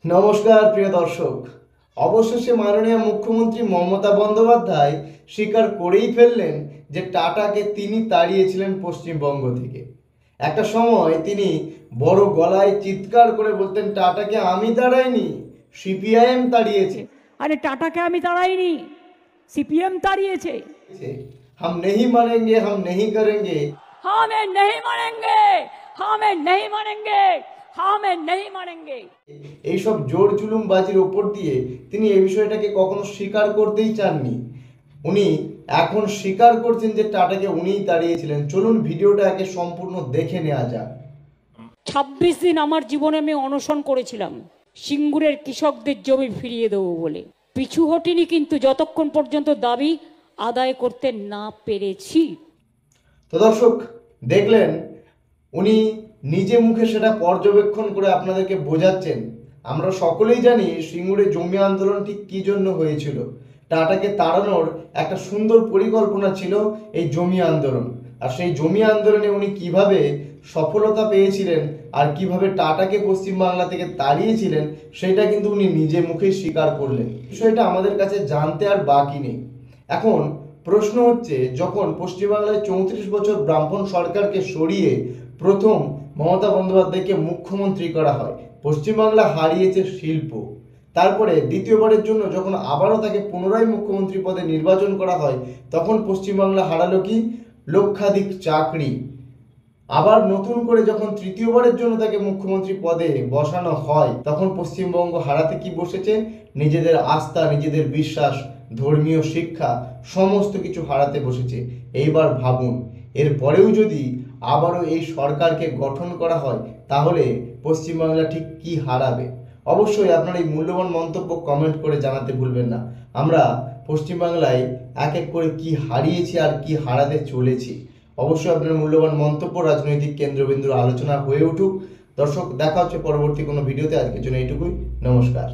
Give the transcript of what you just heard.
নমস্কার প্রিয় দর্শক। অবশেষে মাননীয় মুখ্যমন্ত্রী মমতা বন্দ্যোপাধ্যায় স্বীকার করেই ফেললেন যে টাটাকে তিনি তাড়িয়েছিলেন পশ্চিমবঙ্গ থেকে। একটা সময় তিনি বড় গলায় চিৎকার করে বলতেন, টাটাকে আমি তাড়াইনি, সিপিআইএম তাড়িয়েছে। আরে টাটাকে আমি তাড়াইনি, সিপিএম তাড়িয়েছে। হাম নেহি মানেঙ্গে, হাম নেহি করেঙ্গে, হামে নেহি মানেঙ্গে, হামে নেহি মানেঙ্গে, হামে নেহি মানেঙ্গে। এইসব জোর জুলুমবাজির ওপর দিয়ে তিনি এই বিষয়টাকে কখনো স্বীকার করতেই চাননি। উনি এখন স্বীকার করছেন যে টাটাকে উনিই তাড়িয়েছিলেন। চলুন ভিডিওটা আগে সম্পূর্ণ দেখে নেওয়া যাক। 26 দিন আমার জীবনে আমি অনশন করেছিলাম সিঙ্গুরের কৃষকদের জমি ফিরিয়ে দেবো বলে। পিছু হটিনি, কিন্তু যতক্ষণ পর্যন্ত দাবি আদায় করতে না পেরেছি। তো দর্শক দেখলেন, উনি নিজে মুখে সেটা পর্যবেক্ষণ করে আপনাদেরকে বোঝাচ্ছেন। আমরা সকলেই জানি সিঙ্গুরে জমি আন্দোলন ঠিক কী জন্য হয়েছিল। টাটাকে তাড়ানোর একটা সুন্দর পরিকল্পনা ছিল এই জমি আন্দোলন। আর সেই জমি আন্দোলনে উনি কিভাবে সফলতা পেয়েছিলেন আর কিভাবে টাটাকে পশ্চিমবাংলা থেকে তাড়িয়েছিলেন, সেটা কিন্তু উনি নিজে মুখেই স্বীকার করলেন। বিষয়টা আমাদের কাছে জানতে আর বাকি নেই। এখন প্রশ্ন হচ্ছে, যখন পশ্চিমবাংলায় 34 বছর ব্রাহ্মণ সরকারকে সরিয়ে প্রথম মমতা বন্দ্যোপাধ্যায়কে মুখ্যমন্ত্রী করা হয়, পশ্চিমবাংলা হারিয়েছে শিল্প। তারপরে দ্বিতীয়বারের জন্য যখন আবারও তাকে পুনরায় মুখ্যমন্ত্রী পদে নির্বাচন করা হয়, তখন পশ্চিমবাংলা হারালো কি? লক্ষাধিক চাকরি। আবার নতুন করে যখন তৃতীয়বারের জন্য তাকে মুখ্যমন্ত্রী পদে বসানো হয়, তখন পশ্চিমবঙ্গ হারাতে কি বসেছে? নিজেদের আস্থা, নিজেদের বিশ্বাস, ধর্মীয় শিক্ষা, সমস্ত কিছু হারাতে বসেছে। এইবার ভাবুন, এরপরেও যদি আবারও এই সরকারকে গঠন করা হয়, তাহলে পশ্চিমবাংলা ঠিক কি হারাবে? অবশ্যই আপনার এই মূল্যবান মন্তব্য কমেন্ট করে জানাতে ভুলবেন না। আমরা পশ্চিমবাংলায় এক এক করে কি হারিয়েছি আর কি হারাতে চলেছি। অবশ্যই আপনার মূল্যবান মন্তব্য রাজনৈতিক কেন্দ্রবিন্দুর আলোচনা হয়ে উঠুক। দর্শক, দেখা হচ্ছে পরবর্তী কোনো ভিডিওতে। আজকের জন্য এইটুকুই। নমস্কার।